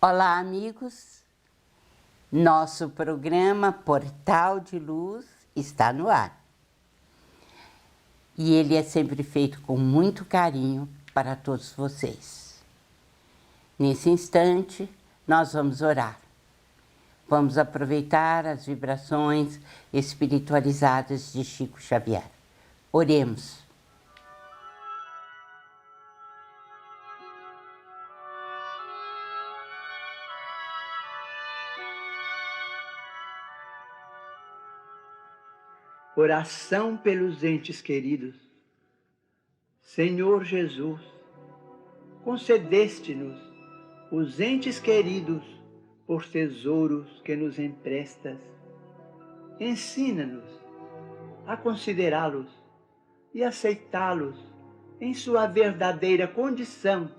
Olá, amigos! Nosso programa Portal de Luz está no ar. E ele é sempre feito com muito carinho para todos vocês. Nesse instante, nós vamos orar. Vamos aproveitar as vibrações espiritualizadas de Chico Xavier. Oremos. Oração pelos entes queridos. Senhor Jesus, concedeste-nos os entes queridos por tesouros que nos emprestas. Ensina-nos a considerá-los e aceitá-los em sua verdadeira condição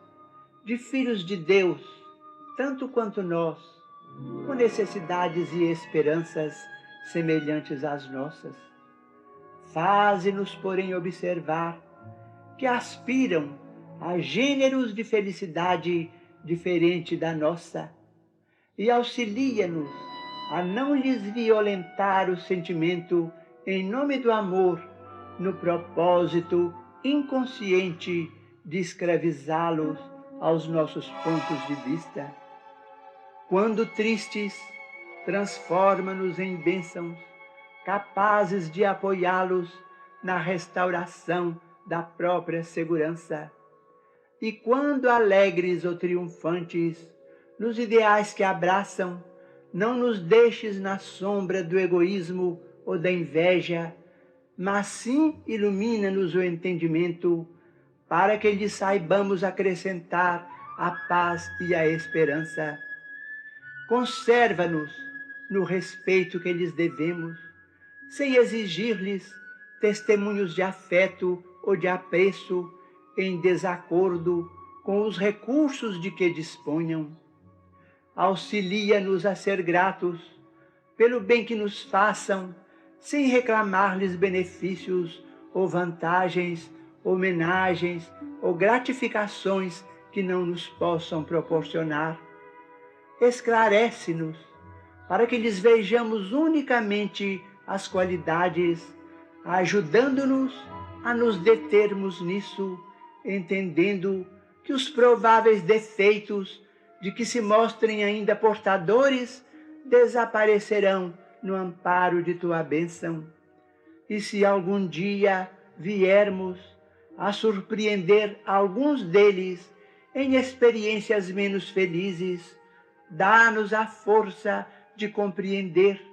de filhos de Deus, tanto quanto nós, com necessidades e esperanças semelhantes às nossas. Faze-nos, porém, observar que aspiram a gêneros de felicidade diferente da nossa e auxilia-nos a não lhes violentar o sentimento em nome do amor, no propósito inconsciente de escravizá-los aos nossos pontos de vista. Quando tristes, transforma-nos em bênçãos, capazes de apoiá-los na restauração da própria segurança. E quando alegres ou triunfantes, nos ideais que abraçam, não nos deixes na sombra do egoísmo ou da inveja, mas sim ilumina-nos o entendimento, para que lhes saibamos acrescentar a paz e a esperança. Conserva-nos no respeito que lhes devemos, sem exigir-lhes testemunhos de afeto ou de apreço em desacordo com os recursos de que disponham. Auxilia-nos a ser gratos pelo bem que nos façam, sem reclamar-lhes benefícios ou vantagens, homenagens ou gratificações que não nos possam proporcionar. Esclarece-nos para que lhes vejamos unicamente as qualidades, ajudando-nos a nos determos nisso, entendendo que os prováveis defeitos de que se mostrem ainda portadores desaparecerão no amparo de tua bênção. E se algum dia viermos a surpreender alguns deles em experiências menos felizes, dá-nos a força de compreender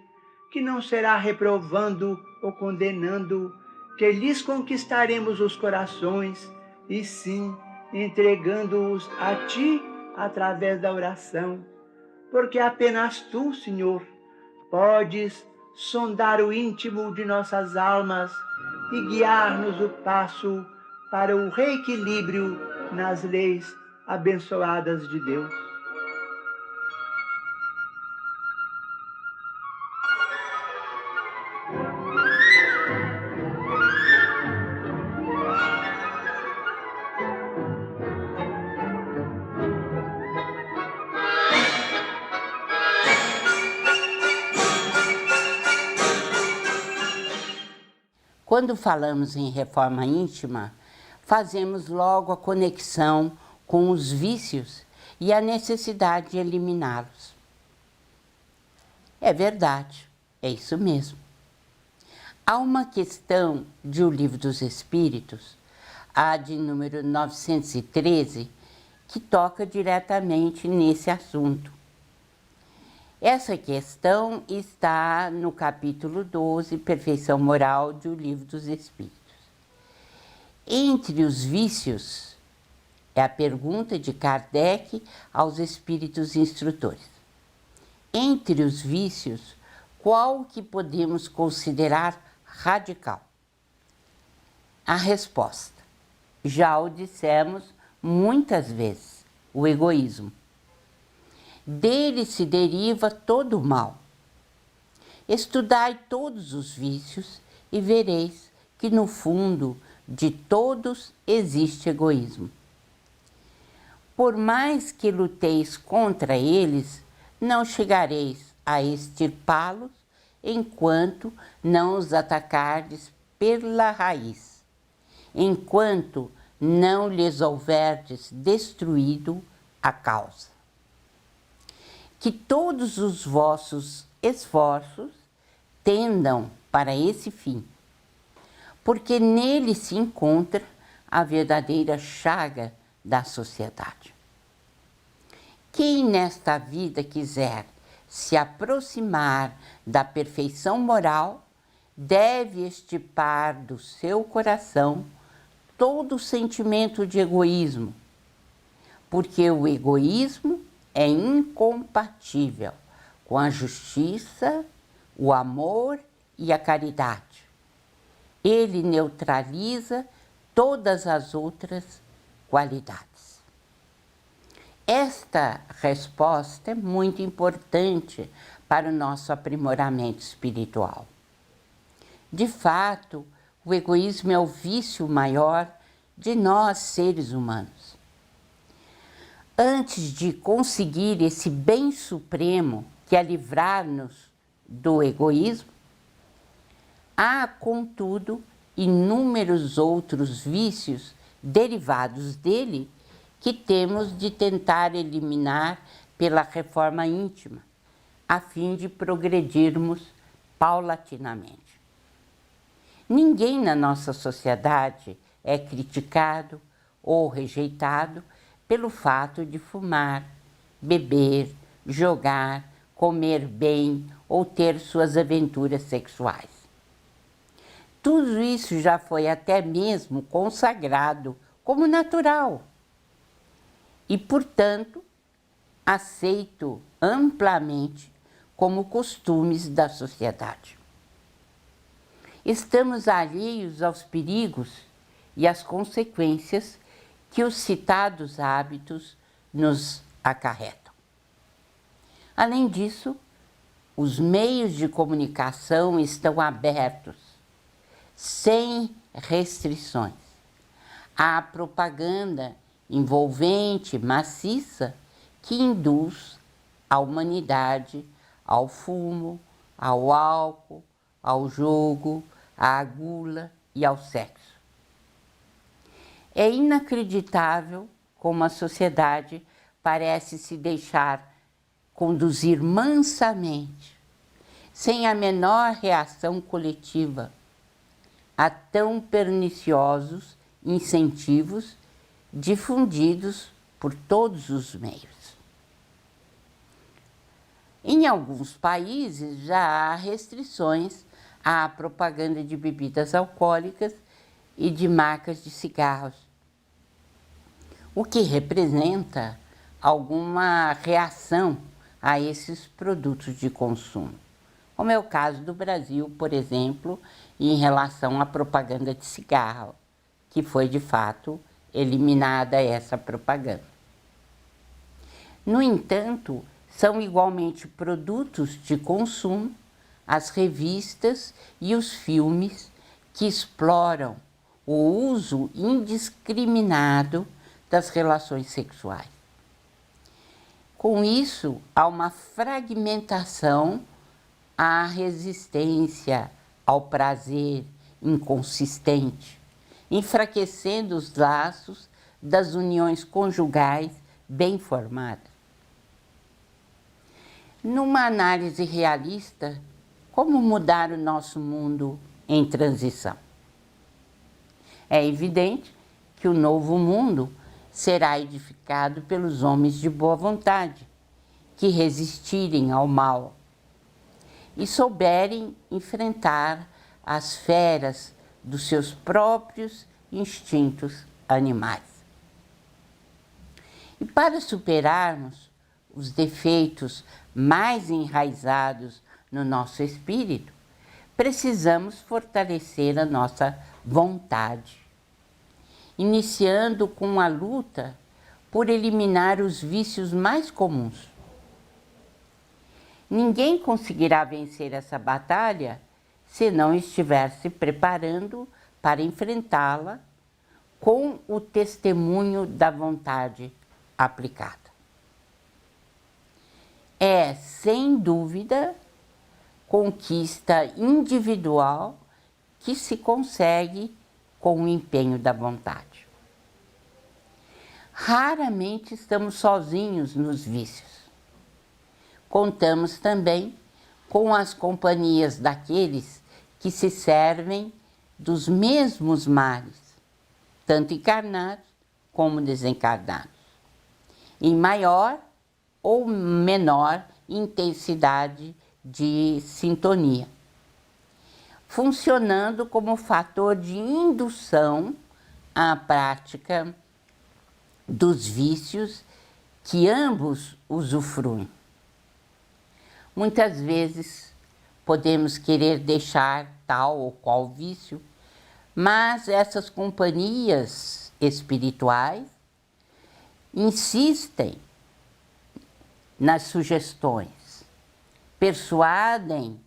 que não será reprovando ou condenando que lhes conquistaremos os corações, e sim entregando-os a ti através da oração, porque apenas tu, Senhor, podes sondar o íntimo de nossas almas e guiar-nos o passo para o reequilíbrio nas leis abençoadas de Deus. Quando falamos em reforma íntima, fazemos logo a conexão com os vícios e a necessidade de eliminá-los. É verdade, é isso mesmo. Há uma questão de O Livro dos Espíritos, a de número 913, que toca diretamente nesse assunto. Essa questão está no capítulo 12, Perfeição Moral, de O Livro dos Espíritos. Entre os vícios, é a pergunta de Kardec aos espíritos instrutores. Entre os vícios, qual que podemos considerar radical? A resposta, já o dissemos muitas vezes, o egoísmo. Dele se deriva todo o mal. Estudai todos os vícios e vereis que no fundo de todos existe egoísmo. Por mais que luteis contra eles, não chegareis a extirpá-los enquanto não os atacardes pela raiz, enquanto não lhes houverdes destruído a causa. Que todos os vossos esforços tendam para esse fim, porque nele se encontra a verdadeira chaga da sociedade. Quem nesta vida quiser se aproximar da perfeição moral, deve extirpar do seu coração todo o sentimento de egoísmo, porque o egoísmo é incompatível com a justiça, o amor e a caridade. Ele neutraliza todas as outras qualidades. Esta resposta é muito importante para o nosso aprimoramento espiritual. De fato, o egoísmo é o vício maior de nós, seres humanos. Antes de conseguir esse bem supremo, que é livrar-nos do egoísmo, há, contudo, inúmeros outros vícios derivados dele que temos de tentar eliminar pela reforma íntima, a fim de progredirmos paulatinamente. Ninguém na nossa sociedade é criticado ou rejeitado pelo fato de fumar, beber, jogar, comer bem ou ter suas aventuras sexuais. Tudo isso já foi até mesmo consagrado como natural e, portanto, aceito amplamente como costumes da sociedade. Estamos alheios aos perigos e às consequências que os citados hábitos nos acarretam. Além disso, os meios de comunicação estão abertos, sem restrições. Há propaganda envolvente, maciça, que induz a humanidade ao fumo, ao álcool, ao jogo, à gula e ao sexo. É inacreditável como a sociedade parece se deixar conduzir mansamente, sem a menor reação coletiva, a tão perniciosos incentivos difundidos por todos os meios. Em alguns países já há restrições à propaganda de bebidas alcoólicas e de marcas de cigarros, o que representa alguma reação a esses produtos de consumo, como é o caso do Brasil, por exemplo, em relação à propaganda de cigarro, que foi de fato eliminada essa propaganda. No entanto, são igualmente produtos de consumo as revistas e os filmes que exploram o uso indiscriminado das relações sexuais. Com isso, há uma fragmentação à resistência ao prazer inconsistente, enfraquecendo os laços das uniões conjugais bem formadas. Numa análise realista, como mudar o nosso mundo em transição? É evidente que o novo mundo será edificado pelos homens de boa vontade, que resistirem ao mal e souberem enfrentar as feras dos seus próprios instintos animais. E para superarmos os defeitos mais enraizados no nosso espírito, precisamos fortalecer a nossa vontade, iniciando com a luta por eliminar os vícios mais comuns. Ninguém conseguirá vencer essa batalha se não estiver se preparando para enfrentá-la com o testemunho da vontade aplicada. É, sem dúvida, conquista individual que se consegue com o empenho da vontade. Raramente estamos sozinhos nos vícios. Contamos também com as companhias daqueles que se servem dos mesmos males, tanto encarnados como desencarnados, em maior ou menor intensidade de sintonia, funcionando como fator de indução à prática dos vícios que ambos usufruem. Muitas vezes podemos querer deixar tal ou qual vício, mas essas companhias espirituais insistem nas sugestões, persuadem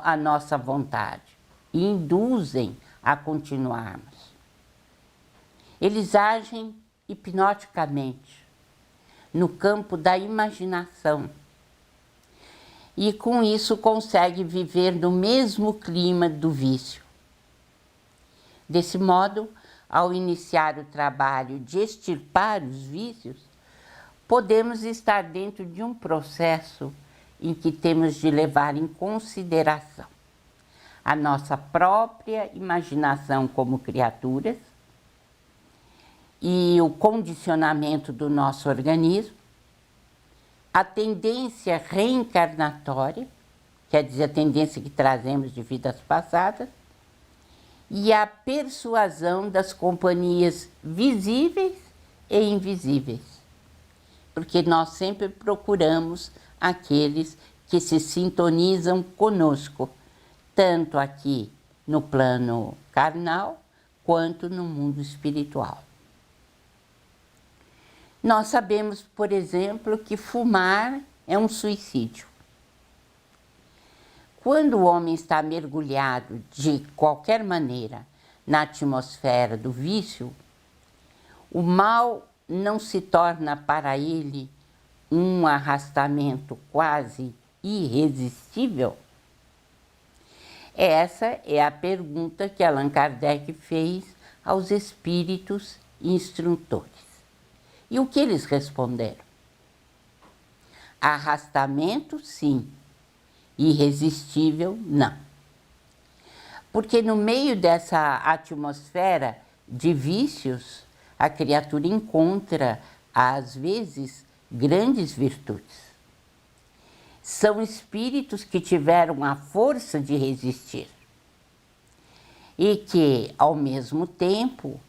a nossa vontade e induzem a continuarmos. Eles agem hipnoticamente no campo da imaginação e com isso conseguem viver no mesmo clima do vício. Desse modo, ao iniciar o trabalho de extirpar os vícios, podemos estar dentro de um processo em que temos de levar em consideração a nossa própria imaginação como criaturas e o condicionamento do nosso organismo, a tendência reencarnatória, quer dizer, a tendência que trazemos de vidas passadas, e a persuasão das companhias visíveis e invisíveis, porque nós sempre procuramos aqueles que se sintonizam conosco, tanto aqui no plano carnal, quanto no mundo espiritual. Nós sabemos, por exemplo, que fumar é um suicídio. Quando o homem está mergulhado de qualquer maneira na atmosfera do vício, o mal não se torna para ele um arrastamento quase irresistível? Essa é a pergunta que Allan Kardec fez aos espíritos instrutores. E o que eles responderam? Arrastamento, sim. Irresistível, não. Porque no meio dessa atmosfera de vícios, a criatura encontra, às vezes, grandes virtudes. São espíritos que tiveram a força de resistir e que, ao mesmo tempo,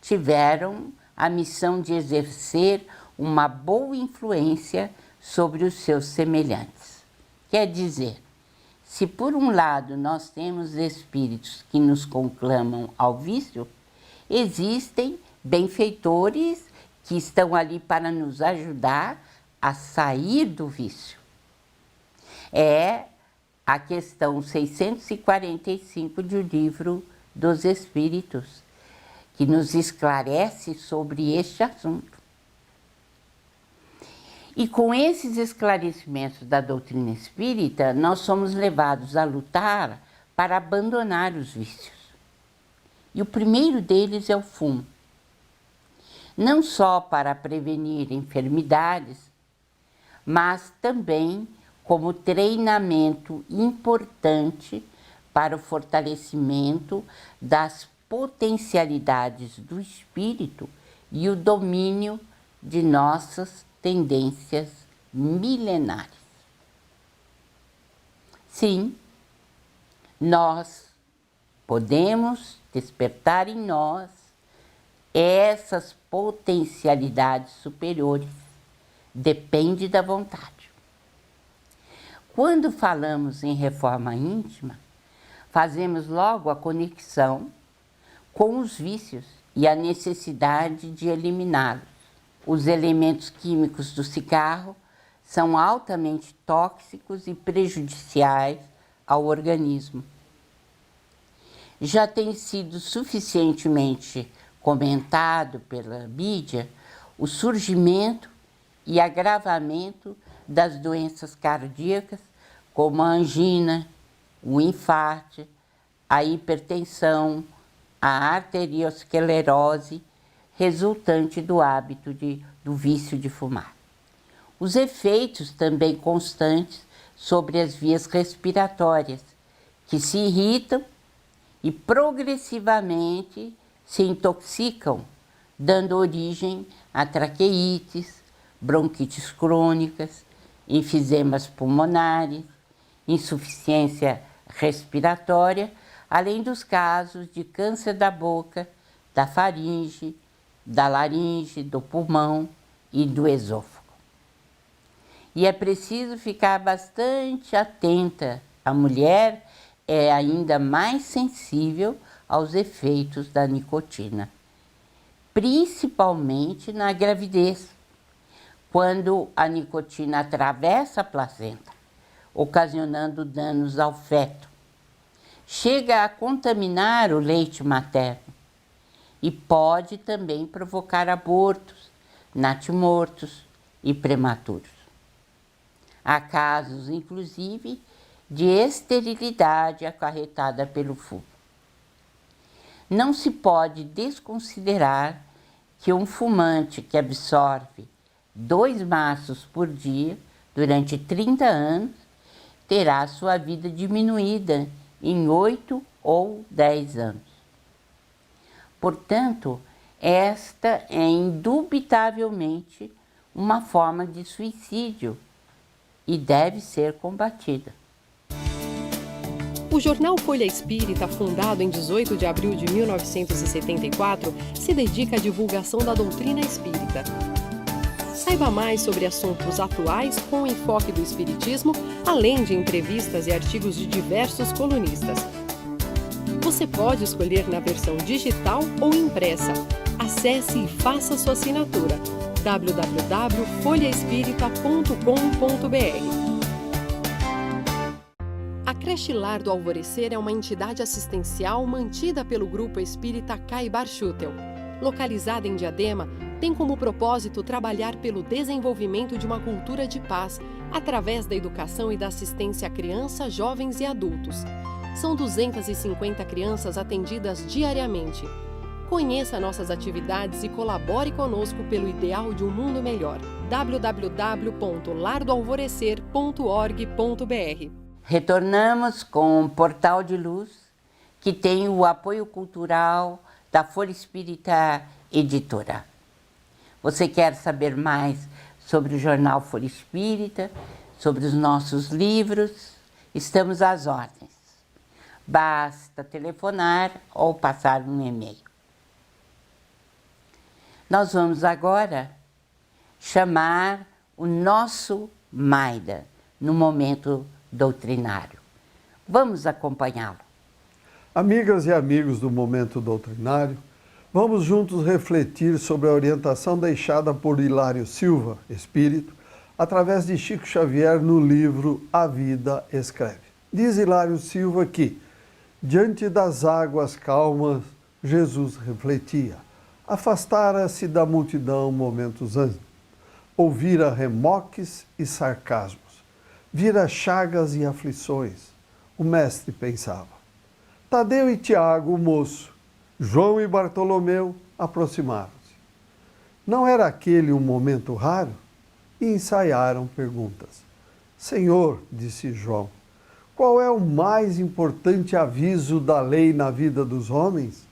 tiveram a missão de exercer uma boa influência sobre os seus semelhantes. Quer dizer, se por um lado nós temos espíritos que nos conclamam ao vício, existem benfeitores que estão ali para nos ajudar a sair do vício. É a questão 645 do Livro dos Espíritos, que nos esclarece sobre este assunto. E com esses esclarecimentos da doutrina espírita, nós somos levados a lutar para abandonar os vícios. E o primeiro deles é o fumo. Não só para prevenir enfermidades, mas também como treinamento importante para o fortalecimento das potencialidades do espírito e o domínio de nossas tendências milenares. Sim, nós podemos despertar em nós essas potencialidades superiores. Depende da vontade. Quando falamos em reforma íntima, fazemos logo a conexão com os vícios e a necessidade de eliminá-los. Os elementos químicos do cigarro são altamente tóxicos e prejudiciais ao organismo. Já tem sido suficientemente comentado pela mídia o surgimento e agravamento das doenças cardíacas, como a angina, o infarto, a hipertensão, a arteriosclerose, resultante do hábito do vício de fumar. Os efeitos também constantes sobre as vias respiratórias, que se irritam e progressivamente se intoxicam, dando origem a traqueites, bronquites crônicas, enfisemas pulmonares, insuficiência respiratória, além dos casos de câncer da boca, da faringe, da laringe, do pulmão e do esôfago. E é preciso ficar bastante atenta. A mulher é ainda mais sensível aos efeitos da nicotina, principalmente na gravidez, quando a nicotina atravessa a placenta, ocasionando danos ao feto. Chega a contaminar o leite materno e pode também provocar abortos, natimortos e prematuros. Há casos, inclusive, de esterilidade acarretada pelo fumo. Não se pode desconsiderar que um fumante que absorve 2 maços por dia durante 30 anos terá sua vida diminuída em 8 ou 10 anos. Portanto, esta é indubitavelmente uma forma de suicídio e deve ser combatida. O jornal Folha Espírita, fundado em 18 de abril de 1974, se dedica à divulgação da doutrina espírita. Saiba mais sobre assuntos atuais com o enfoque do espiritismo, além de entrevistas e artigos de diversos colunistas. Você pode escolher na versão digital ou impressa. Acesse e faça sua assinatura. www.folhaespirita.com.br. A Creche Lar do Alvorecer é uma entidade assistencial mantida pelo Grupo Espírita Caibar Schutel. Localizada em Diadema, tem como propósito trabalhar pelo desenvolvimento de uma cultura de paz, através da educação e da assistência a crianças, jovens e adultos. São 250 crianças atendidas diariamente. Conheça nossas atividades e colabore conosco pelo ideal de um mundo melhor. www.lardoalvorecer.org.br. Retornamos com um Portal de Luz, que tem o apoio cultural da Folha Espírita Editora. Você quer saber mais sobre o jornal Folha Espírita, sobre os nossos livros? Estamos às ordens. Basta telefonar ou passar um e-mail. Nós vamos agora chamar o nosso Maida no momento doutrinário. Vamos acompanhá-lo. Amigas e amigos do Momento Doutrinário, vamos juntos refletir sobre a orientação deixada por Hilário Silva, espírito, através de Chico Xavier no livro A Vida Escreve. Diz Hilário Silva que, diante das águas calmas, Jesus refletia. Afastara-se da multidão momentos antes. Ouvira remoques e sarcasmos. Vira chagas e aflições. O mestre pensava. Tadeu e Tiago, o moço, João e Bartolomeu aproximaram-se. Não era aquele um momento raro? E ensaiaram perguntas. Senhor, disse João, qual é o mais importante aviso da lei na vida dos homens?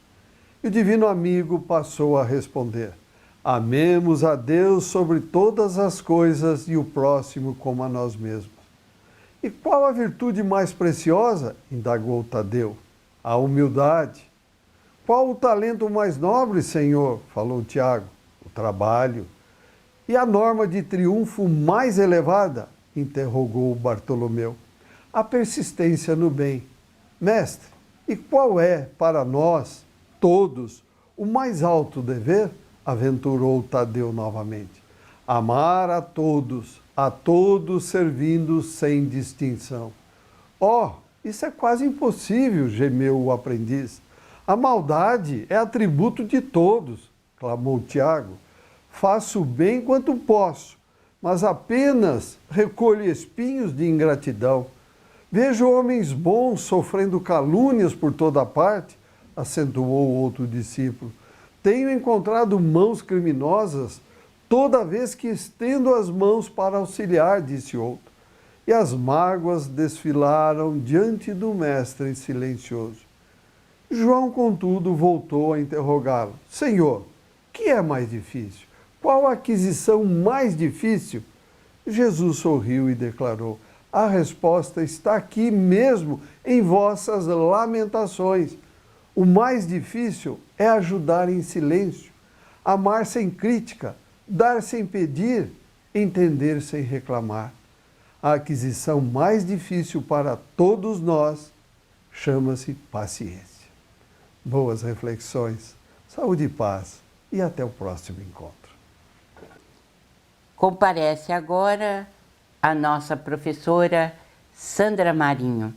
E o divino amigo passou a responder. Amemos a Deus sobre todas as coisas e o próximo como a nós mesmos. E qual a virtude mais preciosa? Indagou Tadeu. A humildade. Qual o talento mais nobre, Senhor? Falou Tiago. O trabalho. E a norma de triunfo mais elevada? Interrogou Bartolomeu. A persistência no bem. Mestre, e qual é, para nós, todos, o mais alto dever? Aventurou Tadeu novamente. Amar a todos servindo sem distinção. Oh, isso é quase impossível, gemeu o aprendiz. A maldade é atributo de todos, clamou Tiago. Faço o bem quanto posso, mas apenas recolho espinhos de ingratidão. Vejo homens bons sofrendo calúnias por toda parte, acentuou outro discípulo. Tenho encontrado mãos criminosas toda vez que estendo as mãos para auxiliar, disse outro. E as mágoas desfilaram diante do mestre silencioso. João, contudo, voltou a interrogá-lo. Senhor, que é mais difícil? Qual a aquisição mais difícil? Jesus sorriu e declarou, a resposta está aqui mesmo em vossas lamentações. O mais difícil é ajudar em silêncio, amar sem crítica, dar sem pedir, entender sem reclamar. A aquisição mais difícil para todos nós chama-se paciência. Boas reflexões, saúde e paz e até o próximo encontro. Comparece agora a nossa professora Sandra Marinho.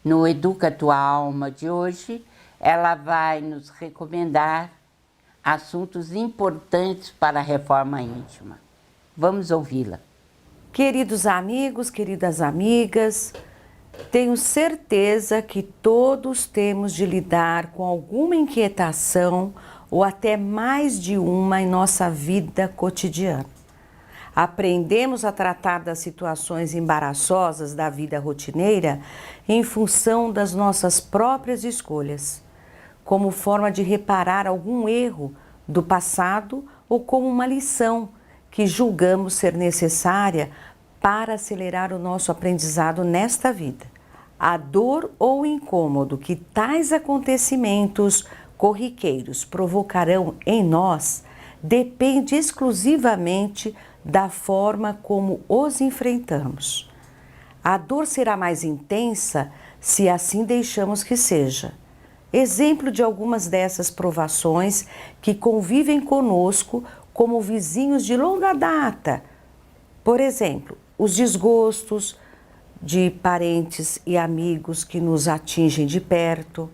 No Educa Tua Alma de hoje, ela vai nos recomendar assuntos importantes para a reforma íntima. Vamos ouvi-la. Queridos amigos, queridas amigas, tenho certeza que todos temos de lidar com alguma inquietação ou até mais de uma em nossa vida cotidiana. Aprendemos a tratar das situações embaraçosas da vida rotineira em função das nossas próprias escolhas, como forma de reparar algum erro do passado ou como uma lição que julgamos ser necessária para acelerar o nosso aprendizado nesta vida. A dor ou o incômodo que tais acontecimentos corriqueiros provocarão em nós depende exclusivamente da forma como os enfrentamos. A dor será mais intensa se assim deixamos que seja. Exemplo de algumas dessas provações que convivem conosco como vizinhos de longa data. Por exemplo, os desgostos de parentes e amigos que nos atingem de perto,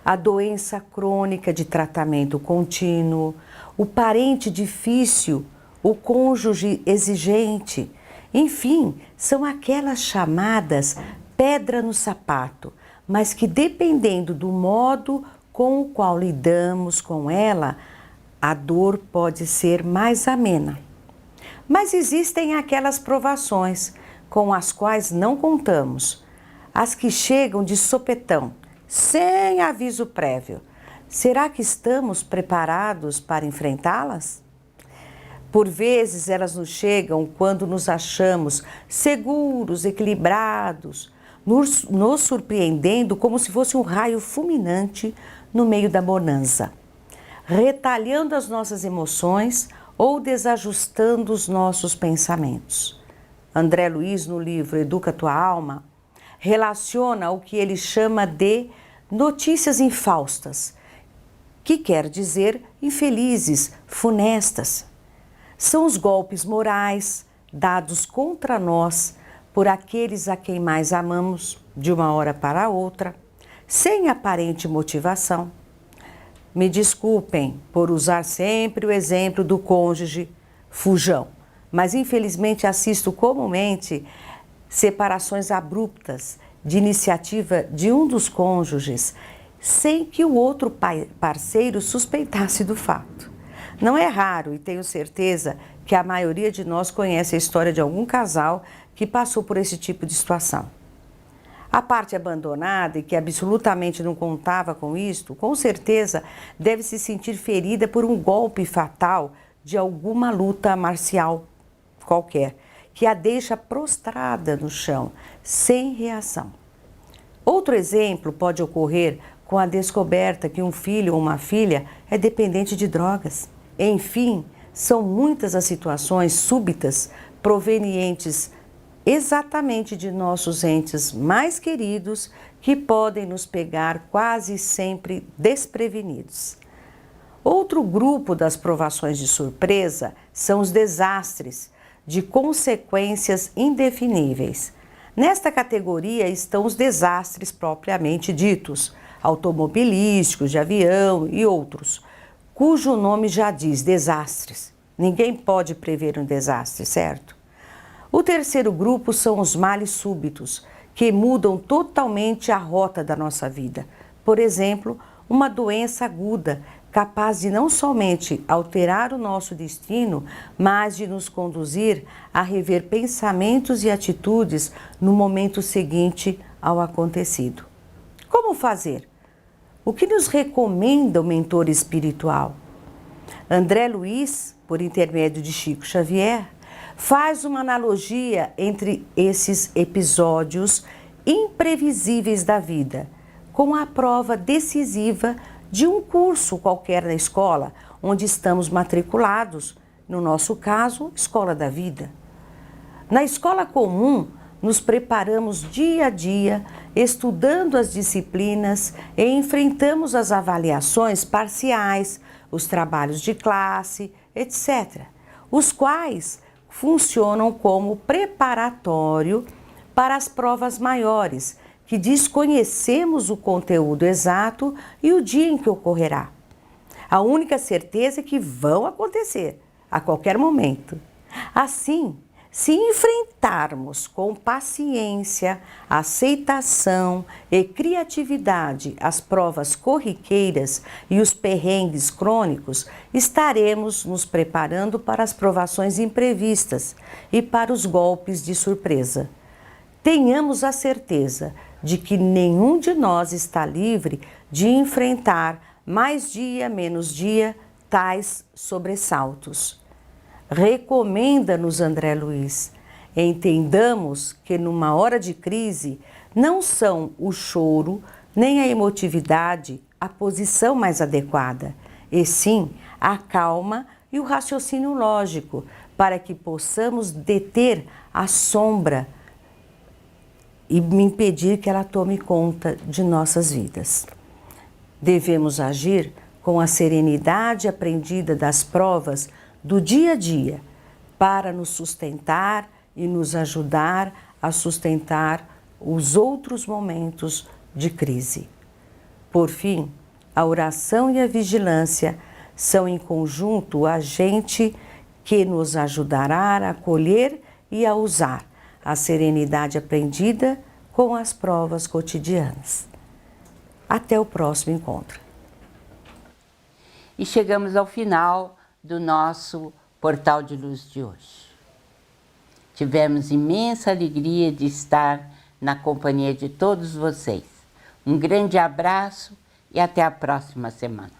a doença crônica de tratamento contínuo, o parente difícil, o cônjuge exigente, enfim, são aquelas chamadas pedra no sapato, mas que dependendo do modo com o qual lidamos com ela, a dor pode ser mais amena. Mas existem aquelas provações com as quais não contamos, as que chegam de sopetão, sem aviso prévio. Será que estamos preparados para enfrentá-las? Por vezes elas nos chegam quando nos achamos seguros, equilibrados, nos surpreendendo como se fosse um raio fulminante no meio da bonança, retalhando as nossas emoções ou desajustando os nossos pensamentos. André Luiz, no livro Educa Tua Alma, relaciona o que ele chama de notícias infaustas, que quer dizer infelizes, funestas. São os golpes morais dados contra nós por aqueles a quem mais amamos de uma hora para outra, sem aparente motivação. Me desculpem por usar sempre o exemplo do cônjuge fujão, mas infelizmente assisto comumente separações abruptas de iniciativa de um dos cônjuges, sem que o outro parceiro suspeitasse do fato. Não é raro, e tenho certeza que a maioria de nós conhece a história de algum casal que passou por esse tipo de situação. A parte abandonada e que absolutamente não contava com isto, com certeza deve se sentir ferida por um golpe fatal de alguma luta marcial qualquer, que a deixa prostrada no chão, sem reação. Outro exemplo pode ocorrer com a descoberta que um filho ou uma filha é dependente de drogas. Enfim, são muitas as situações súbitas provenientes exatamente de nossos entes mais queridos que podem nos pegar quase sempre desprevenidos. Outro grupo das provações de surpresa são os desastres de consequências indefiníveis. Nesta categoria estão os desastres propriamente ditos, automobilísticos, de avião e outros, cujo nome já diz desastres, Ninguém pode prever um desastre, certo? O terceiro grupo são os males súbitos, que mudam totalmente a rota da nossa vida. Por exemplo, uma doença aguda, capaz de não somente alterar o nosso destino, mas de nos conduzir a rever pensamentos e atitudes no momento seguinte ao acontecido. Como fazer? O que nos recomenda o mentor espiritual? André Luiz, por intermédio de Chico Xavier, faz uma analogia entre esses episódios imprevisíveis da vida, com a prova decisiva de um curso qualquer na escola, onde estamos matriculados, no nosso caso, Escola da Vida. Na escola comum, nos preparamos dia a dia, estudando as disciplinas e enfrentamos as avaliações parciais, os trabalhos de classe, etc., os quais funcionam como preparatório para as provas maiores, que desconhecemos o conteúdo exato e o dia em que ocorrerá. A única certeza é que vão acontecer a qualquer momento. Assim, se enfrentarmos com paciência, aceitação e criatividade as provas corriqueiras e os perrengues crônicos, estaremos nos preparando para as provações imprevistas e para os golpes de surpresa. Tenhamos a certeza de que nenhum de nós está livre de enfrentar, mais dia, menos dia, tais sobressaltos. Recomenda-nos André Luiz, entendamos que numa hora de crise não são o choro nem a emotividade a posição mais adequada, e sim a calma e o raciocínio lógico, para que possamos deter a sombra e impedir que ela tome conta de nossas vidas. Devemos agir com a serenidade aprendida das provas do dia a dia, para nos sustentar e nos ajudar a sustentar os outros momentos de crise. Por fim, a oração e a vigilância são em conjunto o agente que nos ajudará a acolher e a usar a serenidade aprendida com as provas cotidianas. Até o próximo encontro. E chegamos ao final do nosso Portal de Luz de hoje. Tivemos imensa alegria de estar na companhia de todos vocês. Um grande abraço e até a próxima semana.